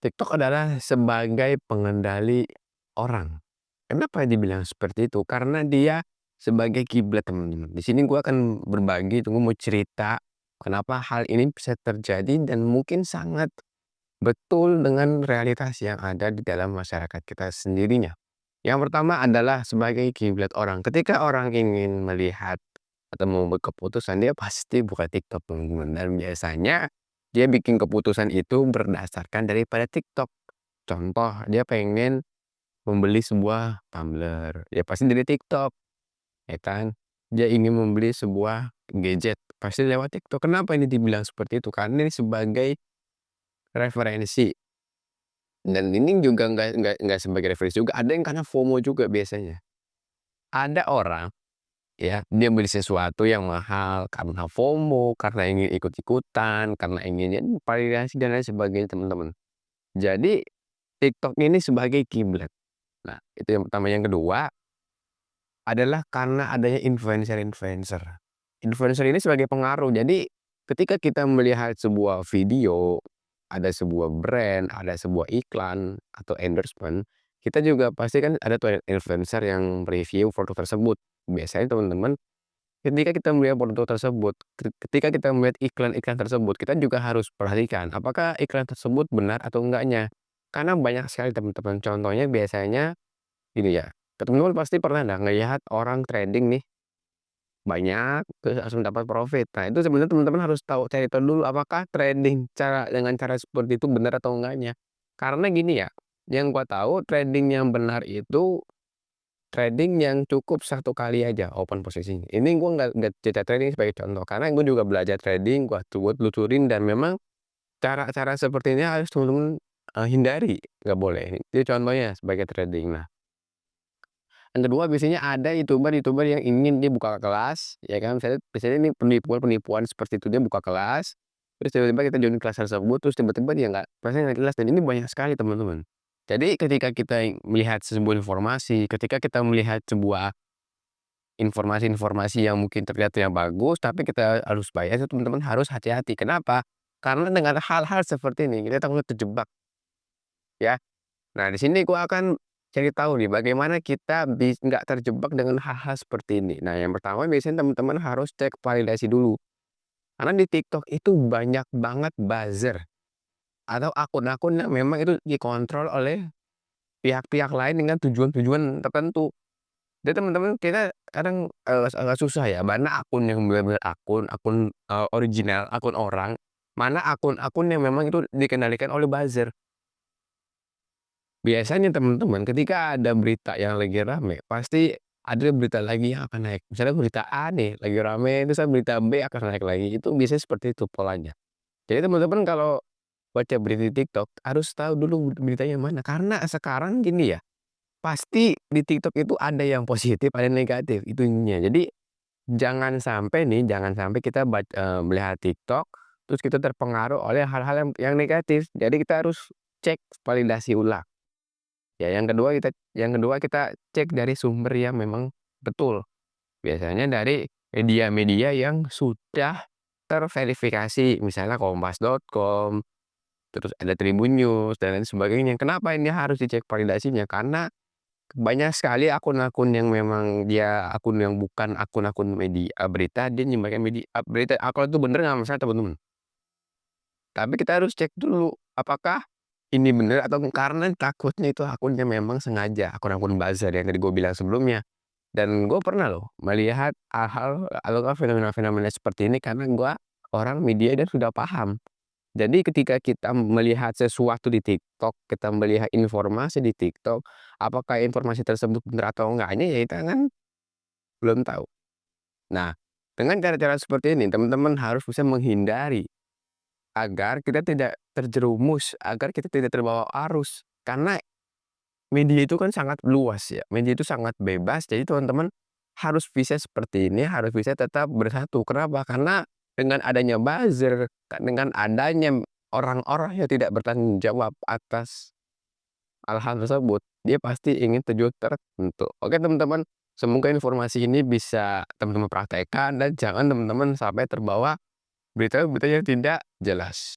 TikTok adalah sebagai pengendali orang. Kenapa dibilang seperti itu? Karena dia sebagai kiblat, teman-teman. Di sini gua akan berbagi, gua mau cerita kenapa hal ini bisa terjadi dan mungkin sangat betul dengan realitas yang ada di dalam masyarakat kita sendirinya. Yang pertama adalah sebagai kiblat orang. Ketika orang ingin melihat atau membuat keputusan, dia pasti buka TikTok, teman-teman. Dan biasanya dia bikin keputusan itu berdasarkan daripada TikTok. Contoh, dia pengen membeli sebuah tumbler, ya pasti dari TikTok, ya kan. Dia ingin membeli sebuah gadget, pasti lewat TikTok. Kenapa ini dibilang seperti itu? Karena ini sebagai referensi. Dan ini juga nggak sebagai referensi juga, ada yang karena FOMO juga biasanya. Ada orang, ya, dia beli sesuatu yang mahal karena FOMO, karena ingin ikut-ikutan, karena ingin ya validasi dan lain sebagainya, teman-teman. Jadi TikTok ini sebagai kiblat. Nah, itu yang pertama. Yang kedua adalah karena adanya influencer-influencer. Influencer ini sebagai pengaruh. Jadi ketika kita melihat sebuah video, ada sebuah brand, ada sebuah iklan atau endorsement, kita juga pasti kan ada tuh influencer yang review produk tersebut. Biasanya teman-teman, ketika kita melihat produk tersebut, ketika kita melihat iklan-iklan tersebut, kita juga harus perhatikan apakah iklan tersebut benar atau enggaknya. Karena banyak sekali, teman-teman. Contohnya biasanya gini ya, teman-teman pasti pernah nggak ngelihat orang trading nih, banyak, terus langsung dapat profit. Nah, itu sebenarnya teman-teman harus cari tahu dulu apakah trading dengan cara seperti itu benar atau enggaknya. Karena gini ya, yang gua tahu trading yang benar itu trading yang cukup satu kali aja open posisinya. Ini gua nggak cerita trading sebagai contoh, karena gue juga belajar trading, gua telusurin dan memang cara-cara seperti ini harus teman-teman, hindari, nggak boleh. Itu contohnya sebagai trading. Nah, yang kedua biasanya ada YouTuber-YouTuber yang ingin dia buka kelas, ya kan, biasanya ini penipuan-penipuan seperti itu, dia buka kelas, terus tiba-tiba kita join kelas tersebut, terus tiba-tiba dia nggak pasti nggak jelas, dan ini banyak sekali, teman-teman. Jadi ketika kita melihat sebuah informasi, ketika kita melihat sebuah informasi-informasi yang mungkin terlihat yang bagus, tapi kita harus bayar, itu teman-teman harus hati-hati. Kenapa? Karena dengan hal-hal seperti ini kita takut terjebak, ya. Nah, di sini gua akan cari tahu nih bagaimana kita nggak terjebak dengan hal-hal seperti ini. Nah, yang pertama biasanya teman-teman harus cek validasi dulu. Karena di TikTok itu banyak banget buzzer atau akun-akun yang memang itu dikontrol oleh pihak-pihak lain dengan tujuan-tujuan tertentu. Jadi teman-teman kita kadang, agak susah ya, mana akun yang benar-benar akun original, akun orang, mana akun-akun yang memang itu dikendalikan oleh buzzer. Biasanya teman-teman ketika ada berita yang lagi rame, pasti ada berita lagi yang akan naik. Misalnya berita A nih lagi rame, terus berita B akan naik lagi, itu biasanya seperti itu polanya. Jadi teman-teman kalau baca berita di TikTok harus tahu dulu beritanya mana, karena sekarang gini ya, pasti di TikTok itu ada yang positif, ada yang negatif, itu intinya. Jadi jangan sampai kita melihat TikTok, terus kita terpengaruh oleh hal-hal yang negatif. Jadi kita harus cek validasi ulang. Ya, yang kedua kita cek dari sumber yang memang betul. Biasanya dari media-media yang sudah terverifikasi, misalnya kompas.com, terus ada Tribun News dan lain sebagainya. Kenapa ini harus dicek validasinya? Karena banyak sekali akun-akun yang memang dia akun yang bukan akun-akun media berita, dia nyebarkan berita. Kalau itu bener nggak masalah, teman-teman. Tapi kita harus cek dulu, apakah ini bener atau karena takutnya itu akunnya memang sengaja, akun-akun buzzer yang tadi gue bilang sebelumnya. Dan gue pernah loh melihat hal-hal atau enggak fenomena-fenomena seperti ini karena gue orang media dan sudah paham. Jadi ketika kita melihat sesuatu di TikTok, kita melihat informasi di TikTok, apakah informasi tersebut benar atau enggaknya ya kita kan belum tahu. Nah, dengan cara-cara seperti ini teman-teman harus bisa menghindari agar kita tidak terjerumus, agar kita tidak terbawa arus. Karena media itu kan sangat luas ya, media itu sangat bebas, jadi teman-teman harus bisa seperti ini, harus bisa tetap bersatu. Kenapa? Karena dengan adanya buzzer, dengan adanya orang-orang yang tidak bertanggung jawab atas hal-hal tersebut, dia pasti ingin tujuan tertentu. Oke teman-teman, semoga informasi ini bisa teman-teman praktekkan dan jangan teman-teman sampai terbawa berita-berita yang tidak jelas.